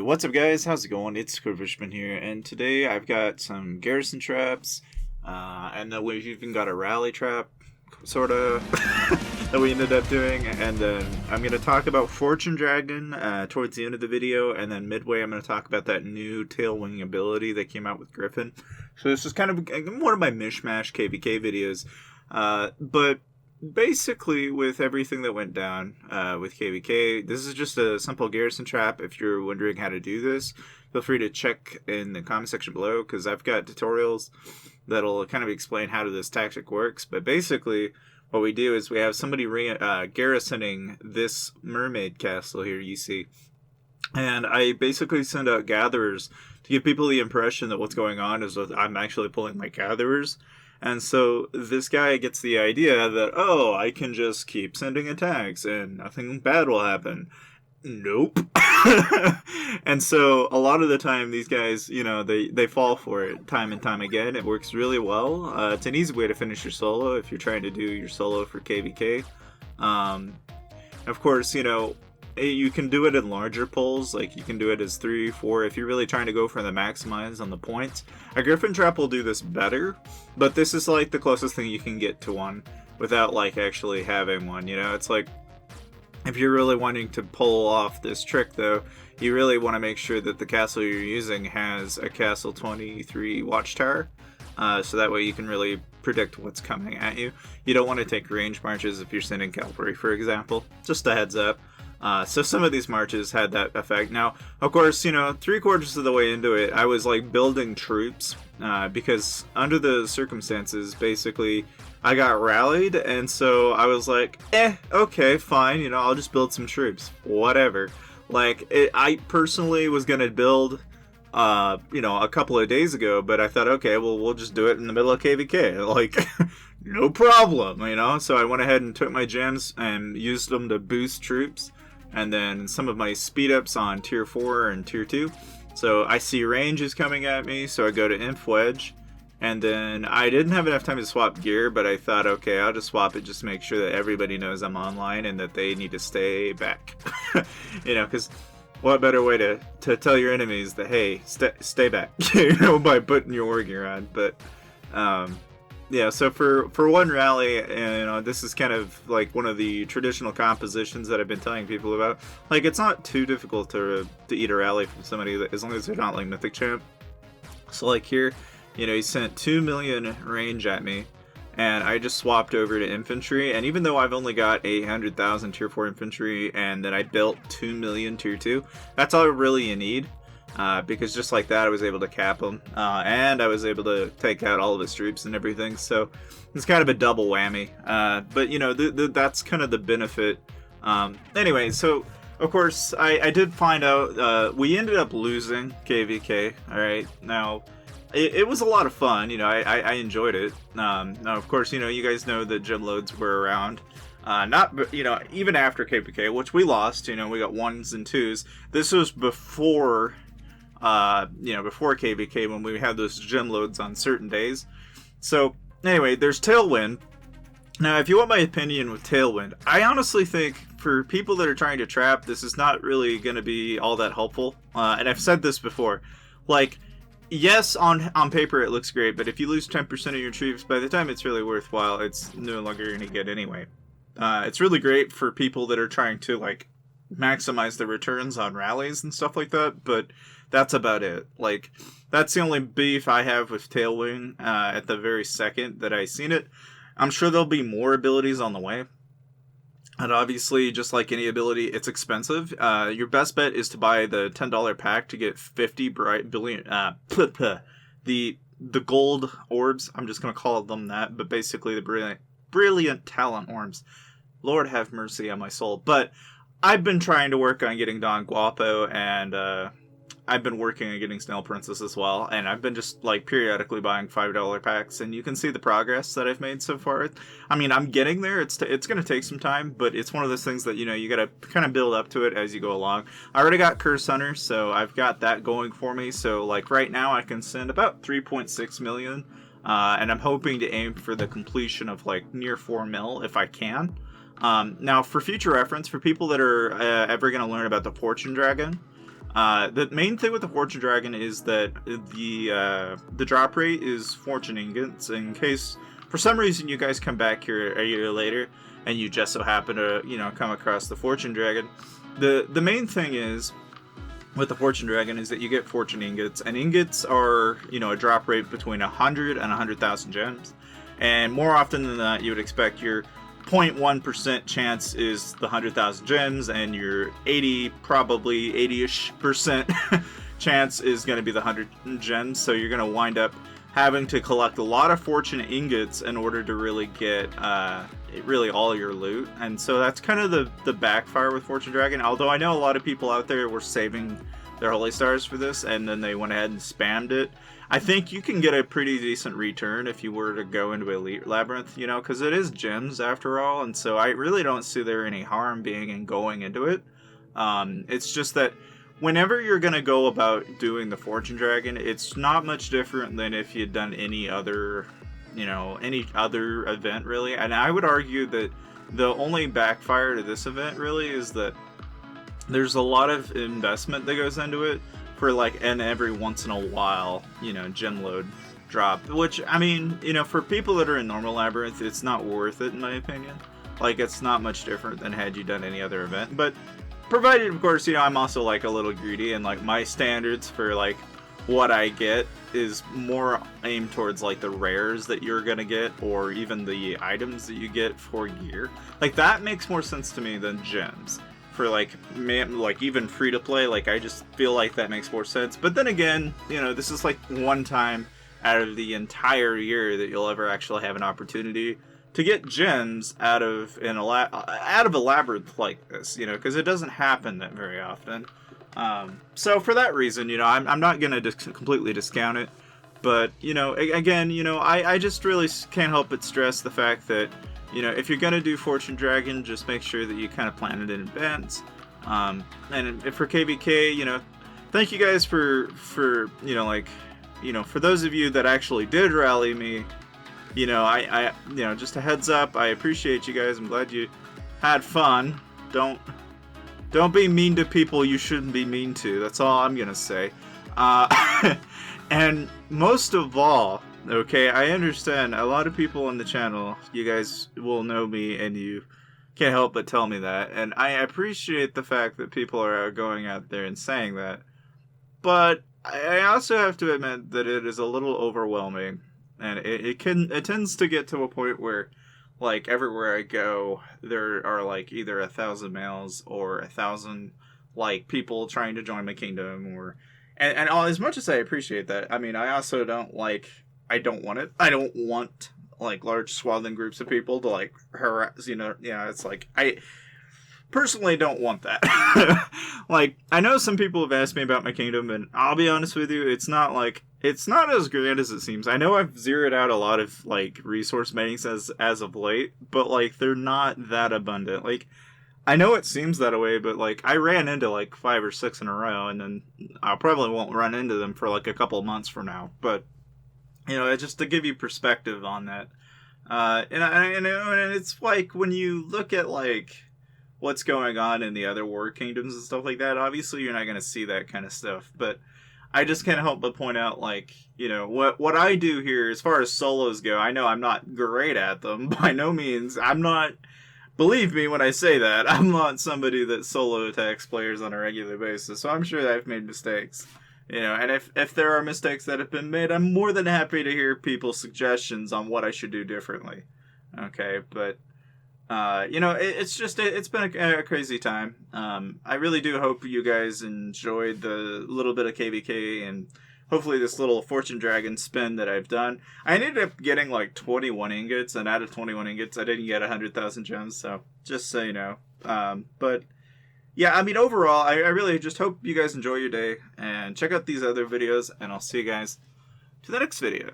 What's up, guys? How's it going? It's Fishman here, and today I've got some garrison traps, and then we've even got a rally trap, sort of, that we ended up doing, and then I'm going to talk about Fortune Dragon towards the end of the video, and then midway I'm going to talk about that new tailwing ability that came out with Gryphon. So this is kind of one of my mishmash KVK videos, but basically, with everything that went down with KVK, this is just a simple garrison trap. If you're wondering how to do this, feel free to check in the comment section below, because I've got tutorials that'll kind of explain how this tactic works. But basically, what we do is we have somebody garrisoning this mermaid castle here, you see. And I basically send out gatherers to give people the impression that what's going on is that I'm actually pulling my gatherers. And so this guy gets the idea that, oh, I can just keep sending attacks and nothing bad will happen. Nope. And so a lot of the time these guys, they fall for it time and time again. It works really well. It's an easy way to finish your solo if you're trying to do your solo for KVK. Of course, you can do it in larger pulls, like you can do it as 3, 4, if you're really trying to go for the maximize on the points. A Gryphon Trap will do this better, but this is like the closest thing you can get to one without like actually having one, It's like, if you're really wanting to pull off this trick though, you really want to make sure that the castle you're using has a castle 23 watchtower, so that way you can really predict what's coming at you. You don't want to take range marches if you're sending cavalry, for example. Just a heads up. So some of these marches had that effect. Now, of course, 3/4 of the way into it, I was like building troops, because under the circumstances, basically, I got rallied, and so I was like, okay, fine, I'll just build some troops, whatever. I personally was gonna build, a couple of days ago, but I thought, okay, well, we'll just do it in the middle of KVK, like, no problem, So I went ahead and took my gems and used them to boost troops. And then some of my speed ups on tier 4 and tier 2. So I see range is coming at me, so I go to Inf Wedge. And then I didn't have enough time to swap gear, but I thought, okay, I'll just swap it just to make sure that everybody knows I'm online and that they need to stay back. Because what better way to tell your enemies that, hey, stay back, by putting your war gear on. But, yeah, so for one rally, this is kind of like one of the traditional compositions that I've been telling people about. Like, it's not too difficult to eat a rally from somebody, that, as long as they're not like Mythic Champ. So like here, he sent 2 million range at me, and I just swapped over to infantry. And even though I've only got 800,000 tier 4 infantry, and then I built 2 million tier 2, that's all really you need. Because just like that, I was able to cap him, and I was able to take out all of his troops and everything, so it's kind of a double whammy. But that's kind of the benefit. Anyway, so of course I did find out we ended up losing KVK. Alright, now it was a lot of fun, I enjoyed it. Now of course, you guys know that gem loads were around. Even after KVK, which we lost, we got 1s and 2s. This was before before KVK, when we had those gem loads on certain days. So anyway, there's Tailwind. Now, if you want my opinion with Tailwind, I honestly think for people that are trying to trap, this is not really going to be all that helpful. And I've said this before. Like, yes, on paper it looks great, but if you lose 10% of your troops, by the time it's really worthwhile, it's no longer going to get anyway. It's really great for people that are trying to, like, maximize the returns on rallies and stuff like that, but that's about it. Like, that's the only beef I have with Tailwing at the very second that I seen it. I'm sure there'll be more abilities on the way. And obviously, just like any ability, it's expensive. Your best bet is to buy the $10 pack to get 50 the gold orbs. I'm just going to call them that, but basically the brilliant talent orbs. Lord have mercy on my soul. But I've been trying to work on getting Don Guapo, and I've been working on getting Snail Princess as well, and I've been just like periodically buying $5 packs, and you can see the progress that I've made so far. I mean, I'm getting there. It's going to take some time, but it's one of those things that, you got to kind of build up to it as you go along. I already got Curse Hunter, so I've got that going for me. So like right now I can send about 3.6 million, and I'm hoping to aim for the completion of like near 4 mil if I can. Now, for future reference, for people that are ever going to learn about the Fortune Dragon, The main thing with the Fortune Dragon is that the drop rate is Fortune Ingots. In case, for some reason, you guys come back here a year later, and you just so happen to, come across the Fortune Dragon. The main thing is, with the Fortune Dragon, is that you get Fortune Ingots, and Ingots are, a drop rate between 100 and 100,000 gems. And more often than not, you would expect your 0.1% chance is the 100,000 gems, and your 80-ish% chance is going to be the 100 gems. So you're going to wind up having to collect a lot of Fortune Ingots in order to really get really all your loot. And so that's kind of the backfire with Fortune Dragon. Although I know a lot of people out there were saving their Holy Stars for this, and then they went ahead and spammed it. I think you can get a pretty decent return if you were to go into Elite Labyrinth, because it is gems after all, and so I really don't see there any harm being in going into it. It's just that whenever you're going to go about doing the Fortune Dragon, it's not much different than if you'd done any other event, really. And I would argue that the only backfire to this event, really, is that there's a lot of investment that goes into it for, and every once in a while, gem load drop. Which, I mean, for people that are in normal Labyrinth, it's not worth it, in my opinion. It's not much different than had you done any other event. But, provided, of course, I'm also, a little greedy, and, my standards for, what I get is more aimed towards, the rares that you're gonna get, or even the items that you get for gear. That makes more sense to me than gems. For even free to play, I just feel like that makes more sense. But then again, this is one time out of the entire year that you'll ever actually have an opportunity to get gems out of a labyrinth like this, because it doesn't happen that very often. So for that reason, I'm not gonna completely discount it, but again, I just really can't help but stress the fact that, if you're gonna do Fortune Dragon, just make sure that you kind of plan it in advance. And for KVK, thank you guys for for those of you that actually did rally me. I just a heads up, I appreciate you guys. I'm glad you had fun. Don't be mean to people you shouldn't be mean to. That's all I'm gonna say. And most of all, okay, I understand a lot of people on the channel, you guys will know me and you can't help but tell me that. And I appreciate the fact that people are going out there and saying that. But I also have to admit that it is a little overwhelming. And it tends to get to a point where, everywhere I go, there are, either 1,000 males or 1,000, people trying to join my kingdom. And as much as I appreciate that, I mean, I also don't I don't want it. I don't want, large swathing groups of people to, harass, it's I personally don't want that. I know some people have asked me about my kingdom, and I'll be honest with you, it's not as grand as it seems. I know I've zeroed out a lot of, resource makings as of late, but, they're not that abundant. I know it seems that way, but, I ran into, 5 or 6 in a row, and then I probably won't run into them for, a couple of months from now, but just to give you perspective on that. And it's when you look at what's going on in the other war kingdoms and stuff like that, obviously you're not going to see that kind of stuff. But I just can't help but point out what I do here as far as solos go. I know I'm not great at them. By no means. I'm not, believe me when I say that, I'm not somebody that solo attacks players on a regular basis. So I'm sure that I've made mistakes. And if there are mistakes that have been made, I'm more than happy to hear people's suggestions on what I should do differently. Okay, but, it's been a crazy time. I really do hope you guys enjoyed the little bit of KVK and hopefully this little Fortune Dragon spin that I've done. I ended up getting 21 ingots, and out of 21 ingots, I didn't get 100,000 gems, so just so you know. But yeah, I mean, overall, I really just hope you guys enjoy your day, and check out these other videos, and I'll see you guys to the next video.